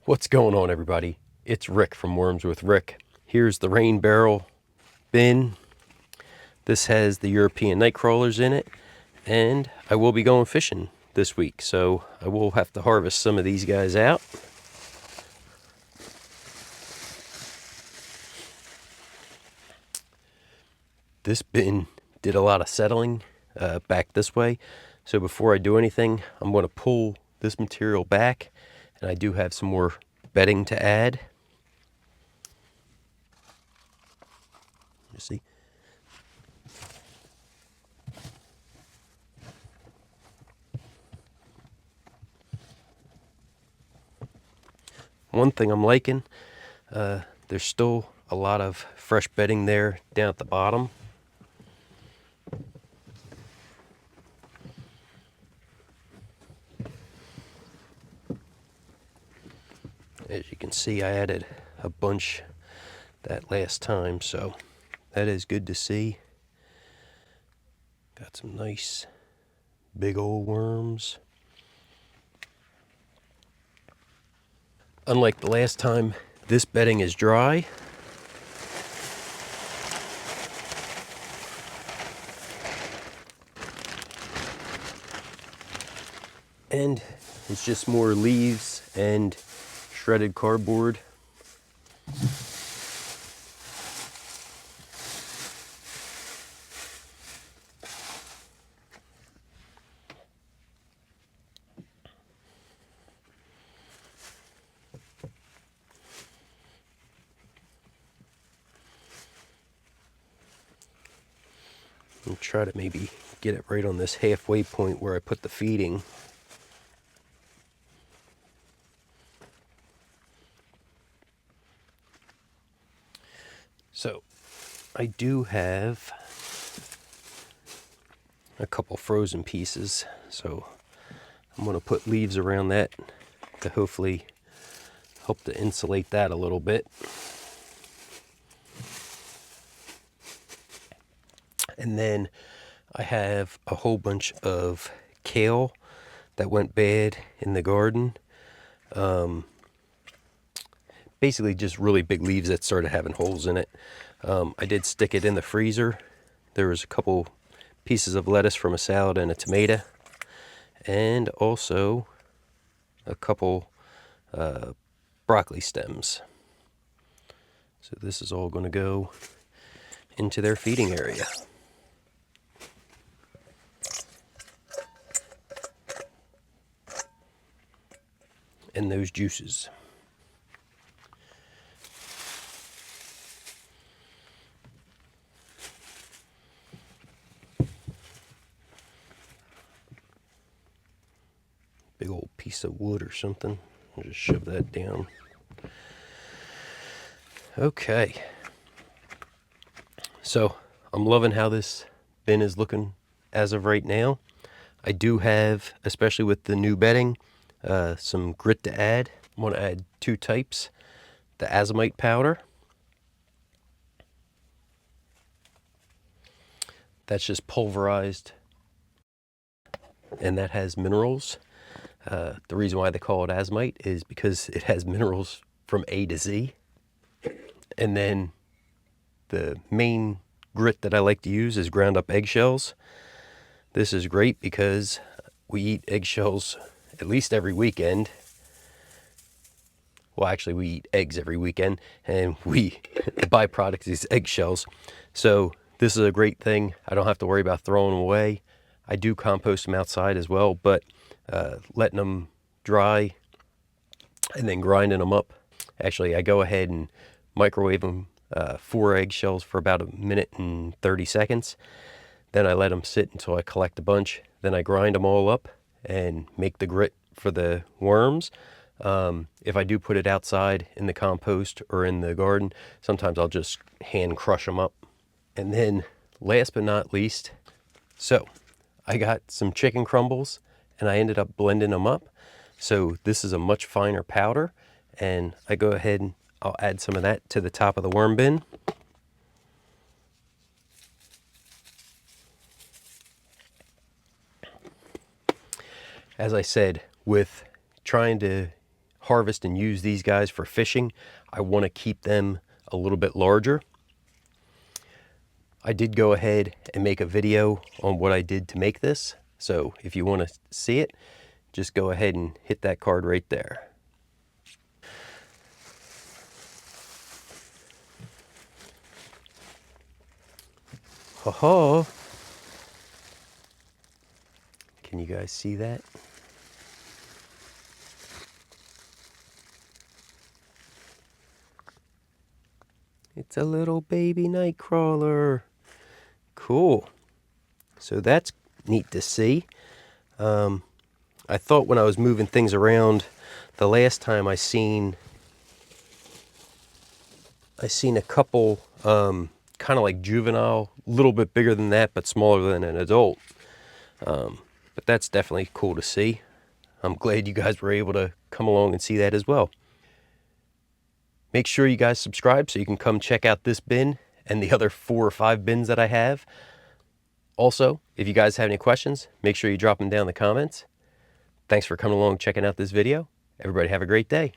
What's going on, everybody? It's Rick from Worms with Rick. Here's the rain barrel bin. This has the European nightcrawlers in it, and I will be going fishing this week, so I will have to harvest some of these guys out. This bin did a lot of settling back this way, so before I do anything, I'm going to pull this material back, and I do have some more bedding to add. You see? One thing I'm liking, there's still a lot of fresh bedding there down at the bottom. As you can see, I added a bunch that last time, so that is good to see. Got some nice big old worms. Unlike the last time, this bedding is dry. And it's just more leaves and shredded cardboard. I'll try to maybe get it right on this halfway point where I put the feeding. So I do have a couple frozen pieces, so I'm going to put leaves around that to hopefully help to insulate that a little bit. And then I have a whole bunch of kale that went bad in the garden. Basically just really big leaves that started having holes in it. I did stick it in the freezer. There was a couple pieces of lettuce from a salad and a tomato, and also a couple broccoli stems. So this is all going to go into their feeding area. And those juices. Big old piece of wood or something. I'll just shove that down. Okay. So I'm loving how this bin is looking as of right now. I do have, especially with the new bedding, some grit to add. I'm going to add two types. The azomite powder. That's just pulverized, and that has minerals. The reason why they call it azomite is because it has minerals from A to Z. And then the main grit that I like to use is ground up eggshells. This is great because we eat eggshells at least every weekend. Well, actually, we eat eggs every weekend, and the byproduct is eggshells. So this is a great thing. I don't have to worry about throwing them away. I do compost them outside as well, but letting them dry and then grinding them up. Actually, I go ahead and microwave them 4 eggshells for about 1 minute and 30 seconds. Then I let them sit until I collect a bunch. Then I grind them all up and make the grit for the worms. If I do put it outside in the compost or in the garden, sometimes I'll just hand crush them up. And then last but not least, so I got some chicken crumbles and I ended up blending them up. So this is a much finer powder, and I go ahead and I'll add some of that to the top of the worm bin. As I said, with trying to harvest and use these guys for fishing, I want to keep them a little bit larger. I did go ahead and make a video on what I did to make this. So if you want to see it, just go ahead and hit that card right there. Ha ha! Can you guys see that? It's a little baby nightcrawler. Cool. So that's neat to see. I thought when I was moving things around, the last time I seen a couple kind of like juvenile, a little bit bigger than that, but smaller than an adult. But that's definitely cool to see. I'm glad you guys were able to come along and see that as well. Make sure you guys subscribe so you can come check out this bin and the other 4 or 5 bins that I have. Also, if you guys have any questions, make sure you drop them down in the comments. Thanks for coming along and checking out this video. Everybody have a great day.